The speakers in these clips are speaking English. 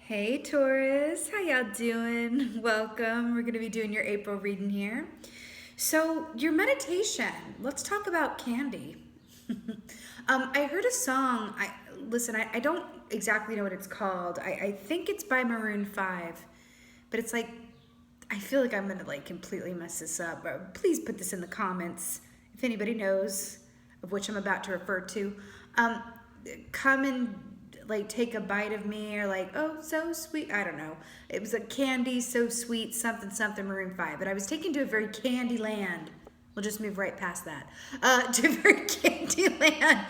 Hey Taurus, how y'all doing? Welcome. We're going to be doing your April reading here. So, your meditation. Let's talk about candy. I heard a song. I don't exactly know what it's called. I think it's by Maroon 5, but it's like I feel like I'm going to completely mess this up. Please put this in the comments if anybody knows of which I'm about to refer to. Come and take a bite of me, or oh, so sweet. I don't know. It was a candy so sweet, something something Maroon 5. But I was taken to a very candy land. We'll just move right past that. To a very candy land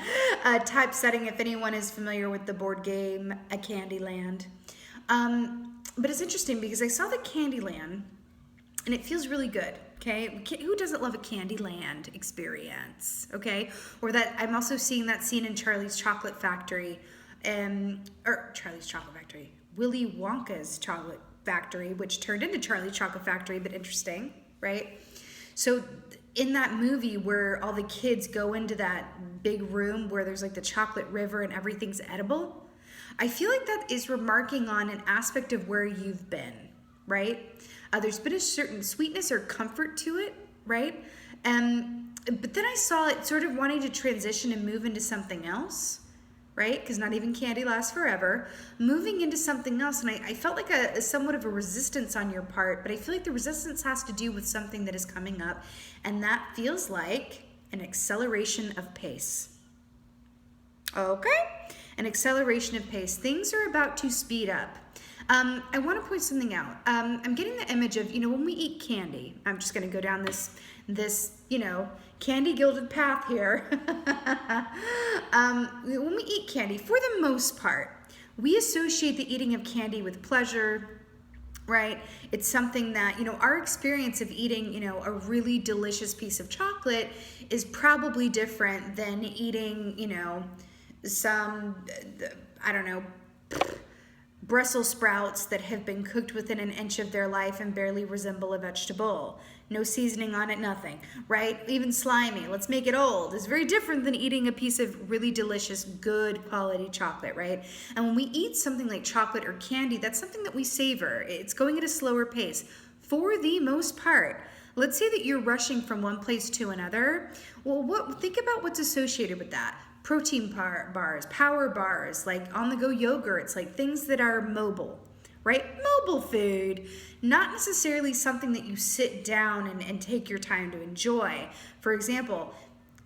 type setting, if anyone is familiar with the board game A Candy Land. But it's interesting because I saw the Candy Land and it feels really good. Okay, who doesn't love a Candyland experience? Okay, or that I'm also seeing that scene in Charlie's Chocolate Factory, Willy Wonka's Chocolate Factory, which turned into Charlie's Chocolate Factory, but interesting, right? So in that movie where all the kids go into that big room where there's the chocolate river and everything's edible, I feel like that is remarking on an aspect of where you've been, right? There's been a certain sweetness or comfort to it, right? But then I saw it sort of wanting to transition and move into something else, right? Because not even candy lasts forever. Moving into something else, and I felt like a somewhat of a resistance on your part, but I feel like the resistance has to do with something that is coming up, and that feels like an acceleration of pace. Okay? An acceleration of pace. Things are about to speed up. I want to point something out. I'm getting the image of, when we eat candy, I'm just going to go down this candy gilded path here. When we eat candy, for the most part, we associate the eating of candy with pleasure, right? It's something that, our experience of eating, a really delicious piece of chocolate is probably different than eating, some, I don't know, Brussels sprouts that have been cooked within an inch of their life and barely resemble a vegetable. No seasoning on it, nothing, right? Even slimy, let's make it old, is very different than eating a piece of really delicious, good quality chocolate, right? And when we eat something like chocolate or candy, that's something that we savor. It's going at a slower pace for the most part. Let's say that you're rushing from one place to another. Well, think about what's associated with that. Protein bars, power bars, on-the-go yogurts, things that are mobile, right? Mobile food, not necessarily something that you sit down and take your time to enjoy. For example,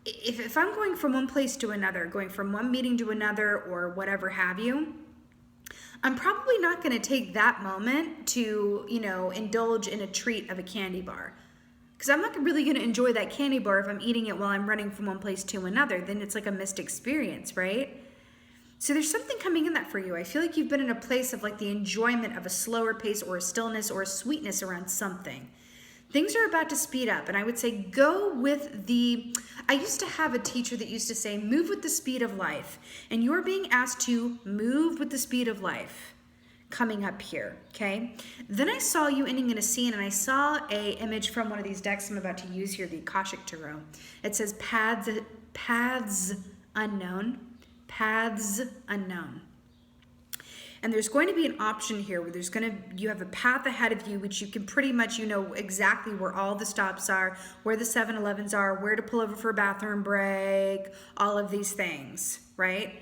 if I'm going from one place to another, going from one meeting to another or whatever have you, I'm probably not going to take that moment to, indulge in a treat of a candy bar. Because I'm not really going to enjoy that candy bar if I'm eating it while I'm running from one place to another. Then it's like a missed experience, right? So there's something coming in that for you. I feel like you've been in a place of the enjoyment of a slower pace or a stillness or a sweetness around something. Things are about to speed up. And I would say go with I used to have a teacher that used to say, move with the speed of life. And you're being asked to move with the speed of life coming up here, okay? Then I saw you ending in a scene, and I saw a image from one of these decks I'm about to use here, the Akashic Tarot. It says paths unknown, paths unknown. And there's going to be an option here where you have a path ahead of you, which you can pretty much, exactly where all the stops are, where the 7-Elevens are, where to pull over for a bathroom break, all of these things, right?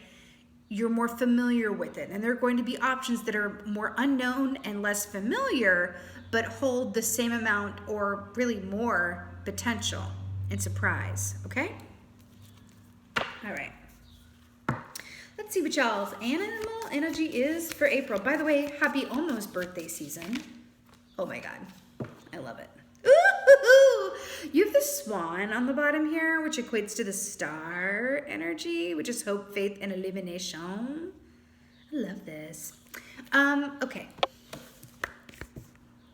You're more familiar with it. And there are going to be options that are more unknown and less familiar, but hold the same amount or really more potential and surprise, okay? All right. Let's see what y'all's animal energy is for April. By the way, happy almost birthday season. Oh my God, I love it. Ooh, you have the swan on the bottom here, which equates to the star energy, which is hope, faith, and illumination. I love this. Okay.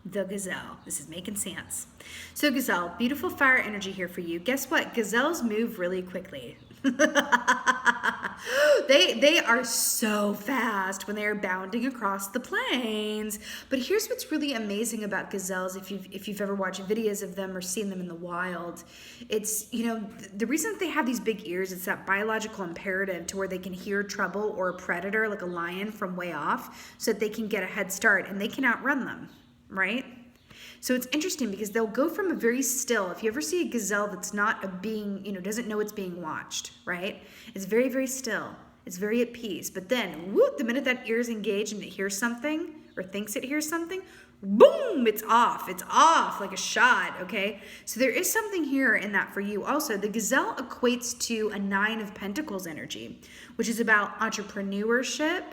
The gazelle. This is making sense. So gazelle, beautiful fire energy here for you. Guess what? Gazelles move really quickly. They They are so fast when they are bounding across the plains. But here's what's really amazing about gazelles, if you've ever watched videos of them or seen them in the wild, it's, you know, the reason that they have these big ears, it's that biological imperative to where they can hear trouble or a predator like a lion from way off so that they can get a head start and they can outrun them, right? So it's interesting because they'll go from a very still, if you ever see a gazelle that's not being, you know, doesn't know it's being watched, right? It's very, very still. It's very at peace. But then, whoop, the minute that ear is engaged and it hears something or thinks it hears something, boom, it's off. It's off like a shot, okay? So there is something here in that for you. Also, the gazelle equates to a 9 of Pentacles energy, which is about entrepreneurship,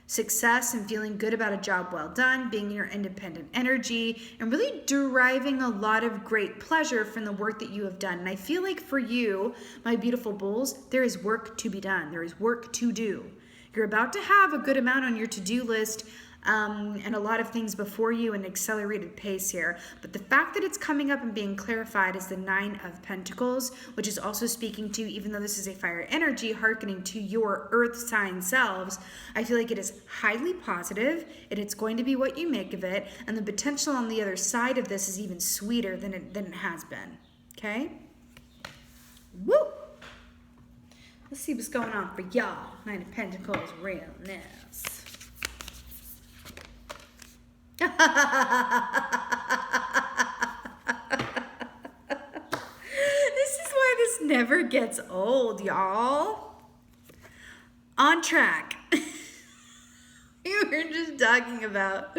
success, and feeling good about a job well done, being your independent energy, and really deriving a lot of great pleasure from the work that you have done. And I feel like for you, my beautiful bulls, there is work to be done. There is work to do. You're about to have a good amount on your to-do list, and a lot of things before you in accelerated pace here. But the fact that it's coming up and being clarified is the 9 of Pentacles, which is also speaking to, even though this is a fire energy, hearkening to your earth sign selves, I feel like it is highly positive and it's going to be what you make of it. And the potential on the other side of this is even sweeter than it has been. Okay? Woo! Let's see what's going on for y'all. 9 of Pentacles, realness. This is why this never gets old, y'all. On track. We were just talking about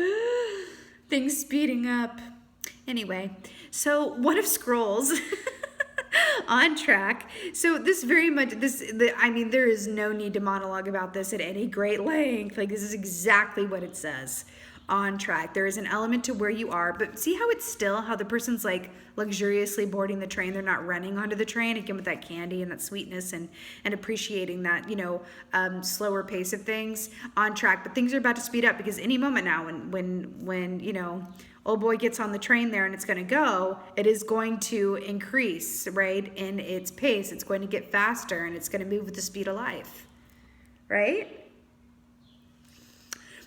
things speeding up. Anyway, so what if scrolls? On track. So this very much, I mean, there is no need to monologue about this at any great length. Like, this is exactly what it says. On track. There is an element to where you are, but see how it's still, how the person's like luxuriously boarding the train. They're not running onto the train, again, with that candy and that sweetness and appreciating that, you know, slower pace of things. On track, but things are about to speed up because any moment now when you know, old boy gets on the train there and it's going to go, it is going to increase, right, in its pace. It's going to get faster and it's going to move with the speed of life, right?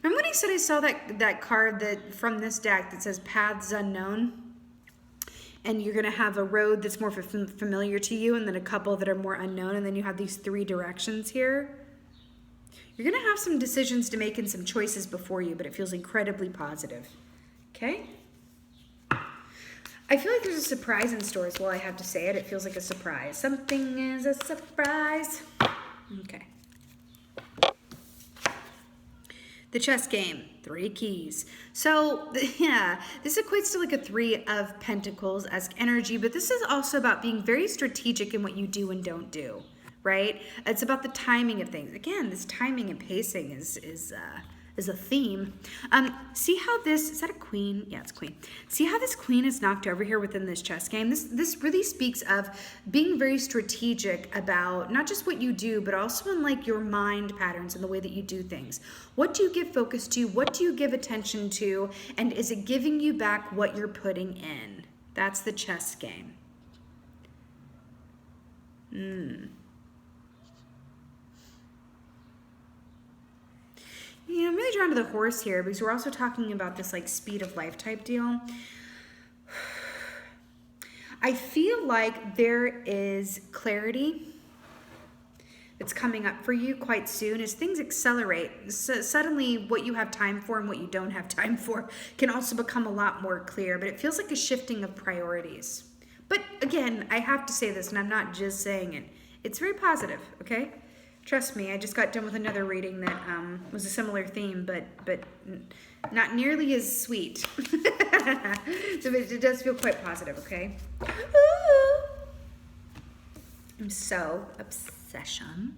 Remember when I said I saw that card that from this deck that says Paths Unknown? And you're going to have a road that's more familiar to you and then a couple that are more unknown. And then you have these 3 directions here. You're going to have some decisions to make and some choices before you, but it feels incredibly positive. Okay? I feel like there's a surprise in store as well. I have to say it. It feels like a surprise. Something is a surprise. Okay. The chess game, 3 keys. So yeah, this equates to like a 3 of Pentacles-esque energy, but this is also about being very strategic in what you do and don't do, right? It's about the timing of things. Again, this timing and pacing is a theme. See how this, is that a queen? Yeah, it's queen. See how this queen is knocked over here within this chess game? This really speaks of being very strategic about not just what you do, but also in like your mind patterns and the way that you do things. What do you give focus to? What do you give attention to? And is it giving you back what you're putting in? That's the chess game. Yeah, I'm really drawn to the horse here because we're also talking about this like speed of life type deal. I feel like there is clarity that's coming up for you quite soon as things accelerate. So suddenly what you have time for and what you don't have time for can also become a lot more clear, but it feels like a shifting of priorities. But again, I have to say this, and I'm not just saying it. It's very positive, okay? Trust me, I just got done with another reading that was a similar theme, but not nearly as sweet. So it does feel quite positive, okay? Ooh. I'm so obsession.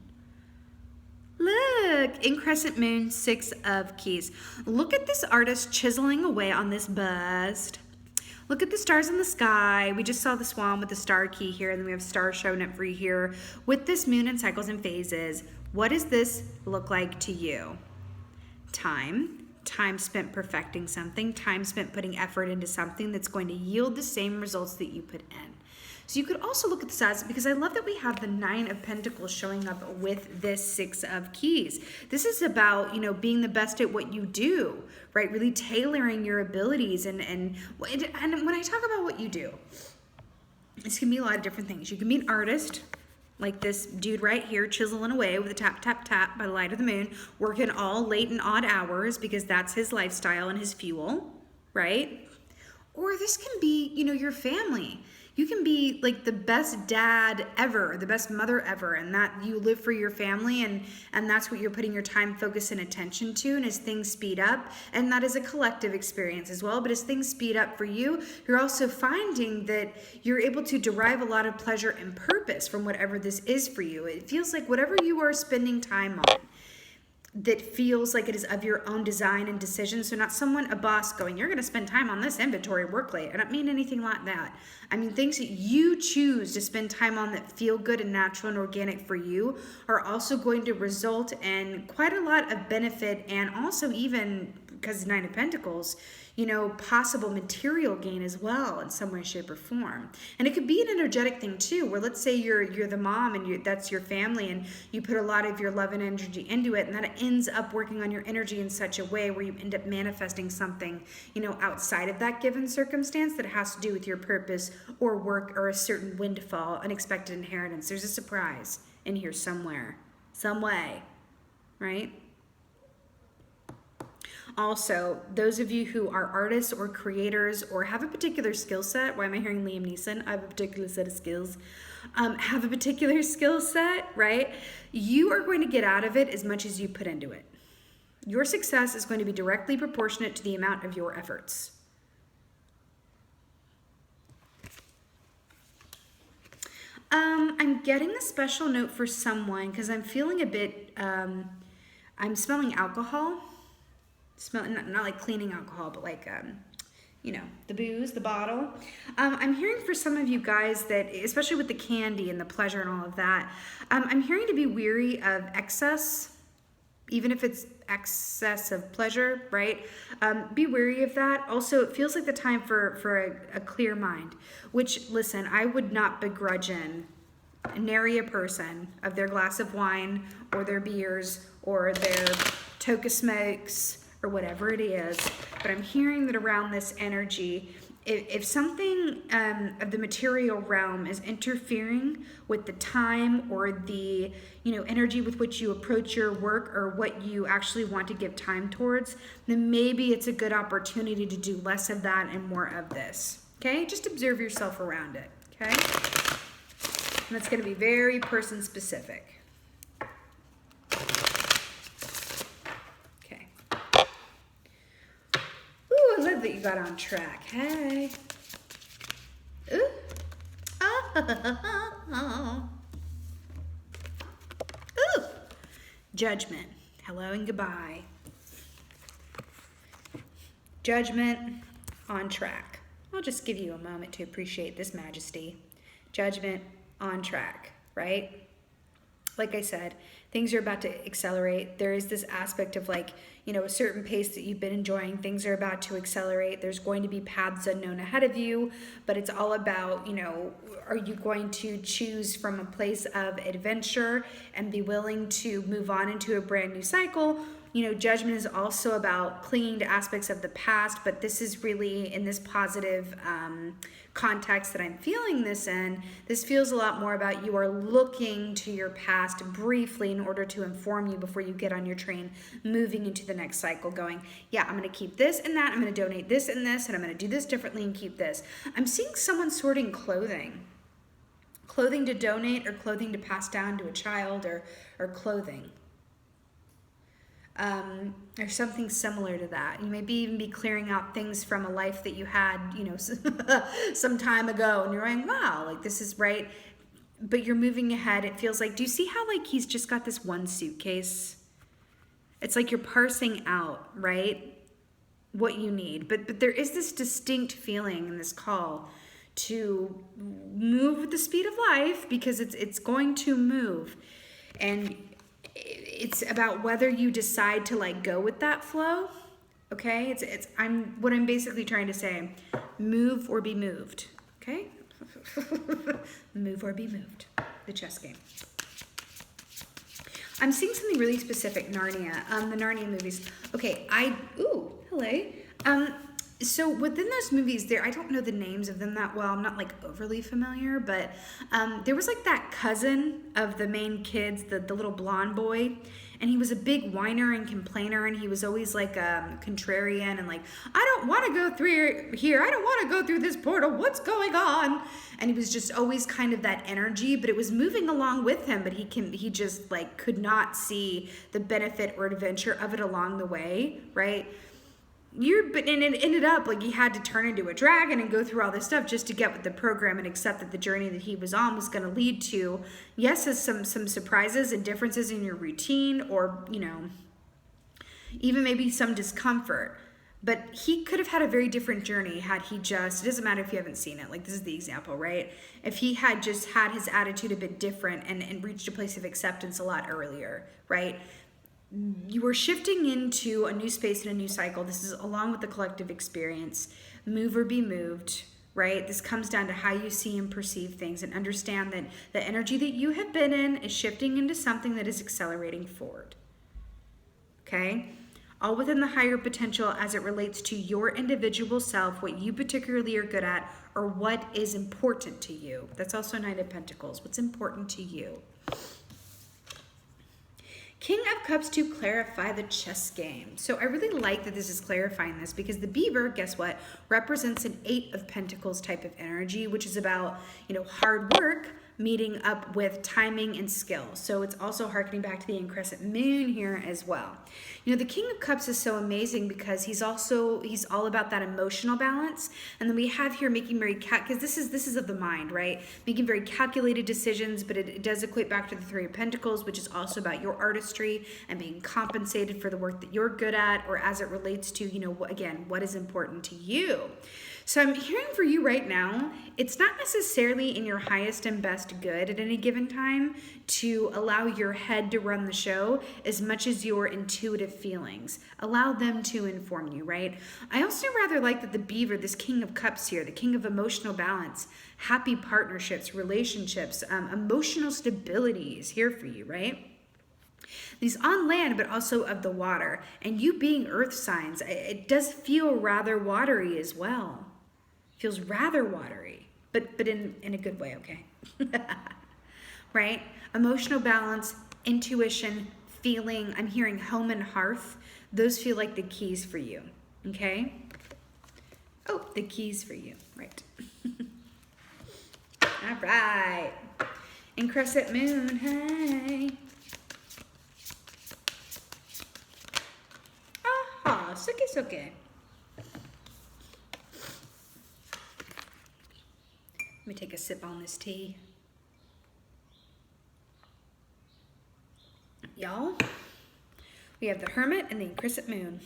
Look, in Crescent Moon, 6 of Keys. Look at this artist chiseling away on this bust. Look at the stars in the sky. We just saw the swan with the star key here, and then we have star showing up for you here with this moon and cycles and phases. What does this look like to you? Time spent perfecting something, time spent putting effort into something that's going to yield the same results that you put in. So you could also look at this as, because I love that we have the 9 of Pentacles showing up with this 6 of Keys. This is about, you know, being the best at what you do, right? Really tailoring your abilities. And when I talk about what you do, this can be a lot of different things. You can be an artist, like this dude right here, chiseling away with a tap, tap, tap by the light of the moon, working all late and odd hours because that's his lifestyle and his fuel, right? Or this can be, you know, your family. You can be like the best dad ever, the best mother ever, and that you live for your family, and that's what you're putting your time, focus, and attention to. And as things speed up, and that is a collective experience as well, but as things speed up for you, you're also finding that you're able to derive a lot of pleasure and purpose from whatever this is for you. It feels like whatever you are spending time on, that feels like it is of your own design and decision. So not someone, a boss going, you're going to spend time on this inventory work late. I don't mean anything like that. I mean, things that you choose to spend time on that feel good and natural and organic for you are also going to result in quite a lot of benefit, and also, even because 9 of Pentacles, you know, possible material gain as well in some way, shape, or form. And it could be an energetic thing too, where let's say you're the mom and that's your family, and you put a lot of your love and energy into it, and that ends up working on your energy in such a way where you end up manifesting something, you know, outside of that given circumstance that has to do with your purpose or work or a certain windfall, unexpected inheritance. There's a surprise in here somewhere, some way, right? Also, those of you who are artists or creators or have a particular skill set, why am I hearing Liam Neeson? I have a particular set of skills. Have a particular skill set, right? You are going to get out of it as much as you put into it. Your success is going to be directly proportionate to the amount of your efforts. I'm getting a special note for someone because I'm feeling a bit, I'm smelling alcohol. Not like cleaning alcohol, but like, you know, the booze, the bottle. I'm hearing for some of you guys that, especially with the candy and the pleasure and all of that, I'm hearing to be weary of excess, even if it's excess of pleasure, right? Be wary of that. Also, it feels like the time for a clear mind, which, listen, I would not begrudge nary a person of their glass of wine or their beers or their toka smokes or whatever it is. But I'm hearing that around this energy, if something of the material realm is interfering with the time or the, you know, energy with which you approach your work or what you actually want to give time towards, then maybe it's a good opportunity to do less of that and more of this. Okay, just observe yourself around it. Okay, and that's going to be very person specific. I love that you got on track. Hey. Ooh. Oh. Ooh. Judgment. Hello and goodbye. Judgment on track. I'll just give you a moment to appreciate this majesty. Judgment on track, right? Like I said, things are about to accelerate. There is this aspect of, like, you know, a certain pace that you've been enjoying. Things are about to accelerate. There's going to be paths unknown ahead of you, but it's all about, you know, are you going to choose from a place of adventure and be willing to move on into a brand new cycle? You know, judgment is also about clinging to aspects of the past, but this is really in this positive context that I'm feeling this in. This feels a lot more about you are looking to your past briefly in order to inform you before you get on your train, moving into the next cycle, going, yeah, I'm going to keep this and that, I'm going to donate this and this, and I'm going to do this differently and keep this. I'm seeing someone sorting clothing to donate or clothing to pass down to a child, or clothing. Or something similar to that. You maybe even be clearing out things from a life that you had, you know, some time ago, and you're like, wow, like this is right. But you're moving ahead. It feels like, do you see how, like, he's just got this one suitcase? It's like you're parsing out, right, what you need. But there is this distinct feeling in this call to move with the speed of life, because it's going to move. And it's about whether you decide to, like, go with that flow. Okay, what I'm basically trying to say, move or be moved. Okay, Move or be moved. The chess game. I'm seeing something really specific, Narnia, the Narnia movies. Okay, ooh, hello. So within those movies there, I don't know the names of them that well. I'm not like overly familiar, but there was like that cousin of the main kids, the little blonde boy, and he was a big whiner and complainer, and he was always like contrarian and like, I don't want to go through here. I don't want to go through this portal. What's going on? And he was just always kind of that energy, but it was moving along with him, but he just like could not see the benefit or adventure of it along the way, right? And it ended up like he had to turn into a dragon and go through all this stuff just to get with the program and accept that the journey that he was on was going to lead to, yes, some surprises and differences in your routine, or, you know, even maybe some discomfort. But he could have had a very different journey had he just, it doesn't matter if you haven't seen it, like this is the example, right? If he had just had his attitude a bit different and reached a place of acceptance a lot earlier, right? You were shifting into a new space and a new cycle. This is along with the collective experience. Move or be moved, right? This comes down to how you see and perceive things, and understand that the energy that you have been in is shifting into something that is accelerating forward. Okay? All within the higher potential as it relates to your individual self, what you particularly are good at, or what is important to you. That's also Knight of Pentacles. What's important to you? King of Cups to clarify the chess game. So I really like that this is clarifying this, because the beaver, guess what, represents an 8 of Pentacles type of energy, which is about, you know, hard work meeting up with timing and skill. So it's also harkening back to the crescent moon here as well. You know, the King of Cups is so amazing because he's all about that emotional balance. And then we have here making very, because this is of the mind, right? Making very calculated decisions, but it does equate back to the 3 of Pentacles, which is also about your artistry and being compensated for the work that you're good at, or as it relates to, you know, again, what is important to you. So I'm hearing for you right now, it's not necessarily in your highest and best good at any given time to allow your head to run the show as much as your intuitive feelings. Allow them to inform you, right? I also rather like that the beaver, this King of Cups here, the King of emotional balance, happy partnerships, relationships, emotional stability is here for you, right? These on land, but also of the water. And you being earth signs, it does feel rather watery as well. Feels rather watery, but in a good way, okay? Right? Emotional balance, intuition, feeling, I'm hearing home and hearth. Those feel like the keys for you, okay? Oh, the keys for you, right. All right. And crescent moon, hey. Aha, suke. Let me take a sip on this tea. Y'all, we have the Hermit and the crescent moon.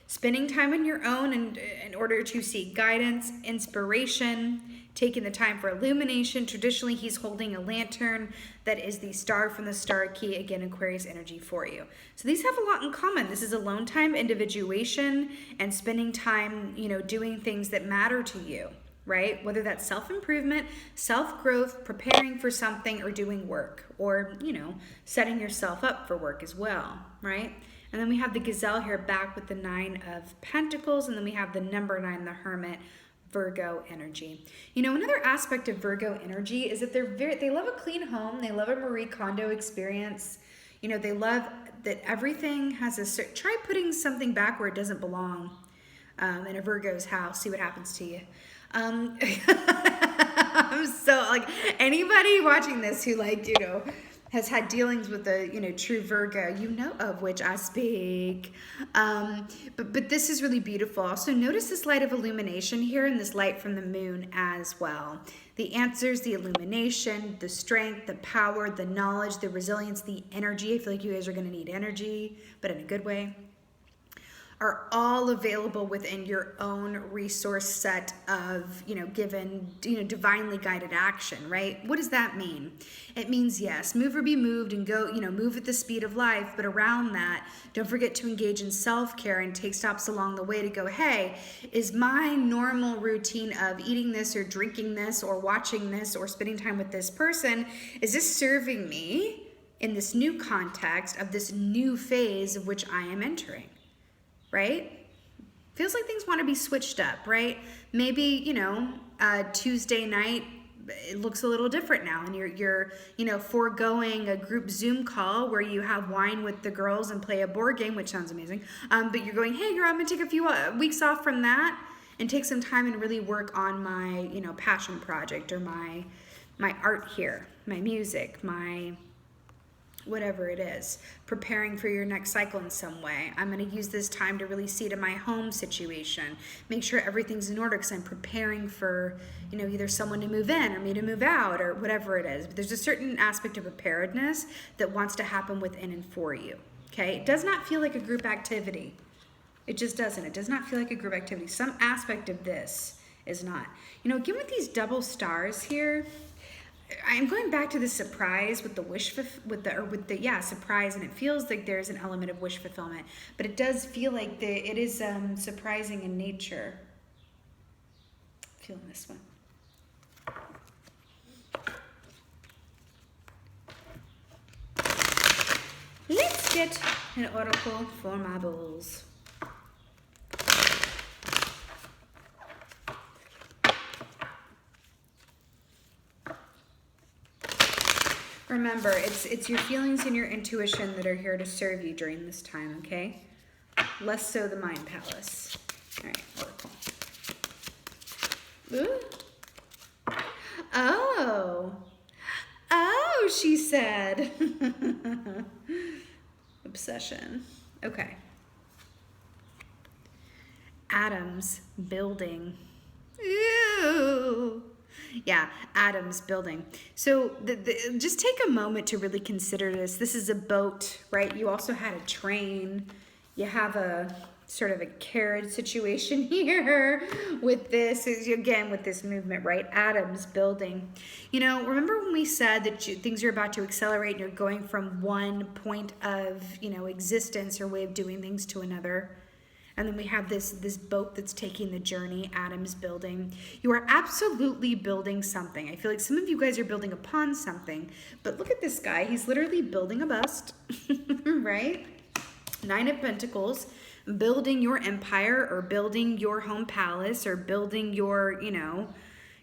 Spending time on your own in order to seek guidance, inspiration, taking the time for illumination. Traditionally, he's holding a lantern that is the star from the star key, again, Aquarius energy for you. So these have a lot in common. This is alone time, individuation, and spending time, you know, doing things that matter to you, right? Whether that's self-improvement, self-growth, preparing for something, or doing work, or, you know, setting yourself up for work as well, right? And then we have the Gazelle here back with the 9 of Pentacles, and then we have the number 9, the Hermit, Virgo energy. You know, another aspect of Virgo energy is that they love a clean home. They love a Marie Kondo experience. You know, they love that everything has try putting something back where it doesn't belong in a Virgo's house. See what happens to you. I'm so, like, anybody watching this who, like, you know, has had dealings with a, you know, true Virgo, you know of which I speak. But this is really beautiful. Also notice this light of illumination here and this light from the moon as well. The answers, the illumination, the strength, the power, the knowledge, the resilience, the energy. I feel like you guys are going to need energy, but in a good way. are all available within your own resource set of, given, divinely guided action, right? What does that mean? It means, yes, move or be moved and go, move at the speed of life. But around that, don't forget to engage in self-care and take stops along the way to go, hey, is my normal routine of eating this or drinking this or watching this or spending time with this person, is this serving me in this new context of this new phase of which I am entering? Right? Feels like things want to be switched up, right? Maybe, Tuesday night, it looks a little different now, and you're foregoing a group Zoom call where you have wine with the girls and play a board game, which sounds amazing. But you're going, hey girl, I'm gonna take a few weeks off from that and take some time and really work on my, passion project or my art here, my music, my whatever it is, preparing for your next cycle in some way. I'm going to use this time to really see to my home situation, make sure everything's in order because I'm preparing for, either someone to move in or me to move out or whatever it is. But there's a certain aspect of preparedness that wants to happen within and for you. Okay? It does not feel like a group activity. It just doesn't. It does not feel like a group activity. Some aspect of this is not. Again with these double stars here, I'm going back to the surprise with the surprise, and it feels like there's an element of wish fulfillment, but it does feel like it is surprising in nature. Feeling this one. Let's get an oracle for my bulls. Remember, it's your feelings and your intuition that are here to serve you during this time, okay? Less so the mind palace. All right, oracle. Ooh. Oh, she said. Obsession. Okay. Atoms building. Ew. Yeah, atoms building. So just take a moment to really consider this. This is a boat, right? You also had a train. You have a sort of a carriage situation here with this, again, with this movement, right? Atoms building. Remember when we said that things are about to accelerate and you're going from one point of, existence or way of doing things to another? And then we have this boat that's taking the journey, atoms building. You are absolutely building something. I feel like some of you guys are building upon something, but look at this guy. He's literally building a bust, right? 9 of Pentacles, building your empire or building your home palace or building your,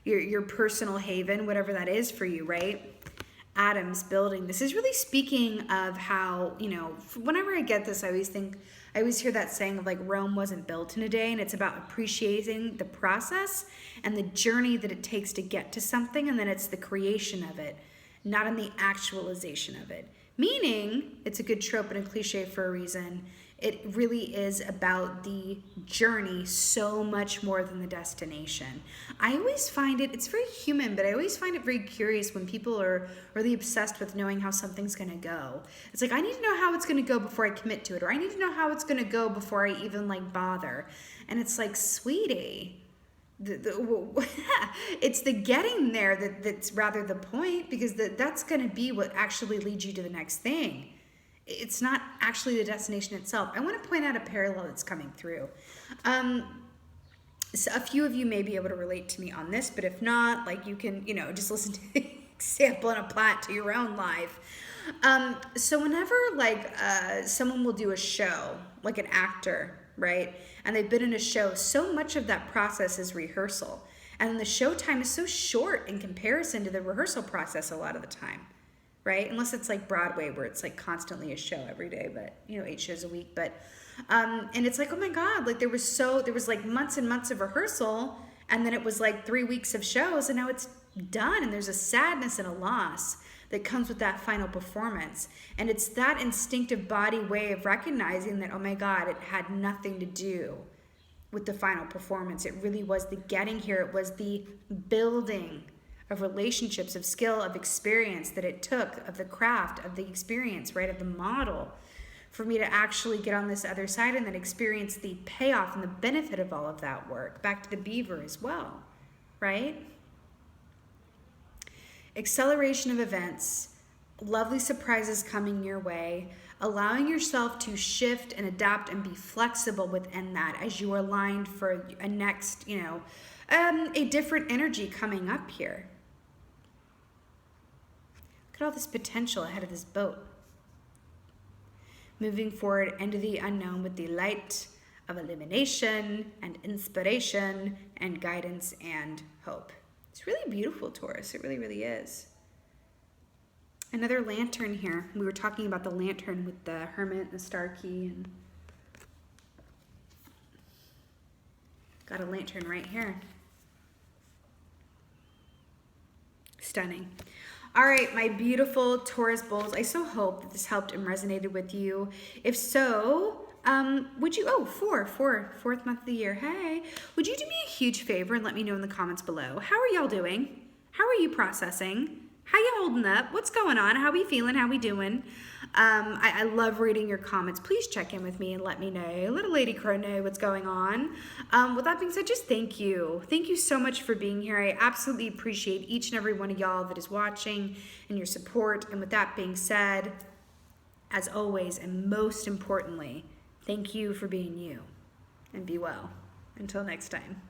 your personal haven, whatever that is for you, right? Atoms building. This is really speaking of how, whenever I get this, I always hear that saying of like Rome wasn't built in a day, and it's about appreciating the process and the journey that it takes to get to something, and then it's the creation of it, not in the actualization of it. Meaning, it's a good trope and a cliche for a reason. It really is about the journey so much more than the destination. I always find it's very human, but I always find it very curious when people are really obsessed with knowing how something's going to go. It's like, I need to know how it's going to go before I commit to it, or I need to know how it's going to go before I even bother. And it's like, sweetie, it's the getting there that's rather the point, because that's going to be what actually leads you to the next thing. It's not actually the destination itself. I want to point out a parallel that's coming through. So a few of you may be able to relate to me on this, but if not, you can, just listen to the example and apply it to your own life. So whenever someone will do a show, like an actor, right? And they've been in a show, so much of that process is rehearsal. And then the show time is so short in comparison to the rehearsal process a lot of the time. Right? Unless it's like Broadway where it's constantly a show every day, but 8 shows a week. But, and it's oh my God, there was months and months of rehearsal, and then it was 3 weeks of shows, and now it's done. And there's a sadness and a loss that comes with that final performance. And it's that instinctive body way of recognizing that, oh my God, it had nothing to do with the final performance. It really was the getting here. It was the building of relationships, of skill, of experience that it took, of the craft, of the experience, right, of the model for me to actually get on this other side and then experience the payoff and the benefit of all of that work. Back to the beaver as well, right? Acceleration of events, lovely surprises coming your way, allowing yourself to shift and adapt and be flexible within that as you are aligned for a next, a different energy coming up here. Look at all this potential ahead of this boat. Moving forward into the unknown with the light of illumination and inspiration and guidance and hope. It's really beautiful, Taurus. It really, really is. Another lantern here. We were talking about the lantern with the hermit and the star key. And got a lantern right here. Stunning. All right, my beautiful Taurus bulls. I so hope that this helped and resonated with you. If so, would you, fourth month of the year. Hey, would you do me a huge favor and let me know in the comments below? How are y'all doing? How are you processing? How you holding up? What's going on? How we feeling? How we doing? I love reading your comments. Please check in with me and let me know. Let a lady crow know what's going on. With that being said, just thank you. Thank you so much for being here. I absolutely appreciate each and every one of y'all that is watching and your support. And with that being said, as always, and most importantly, thank you for being you. And be well. Until next time.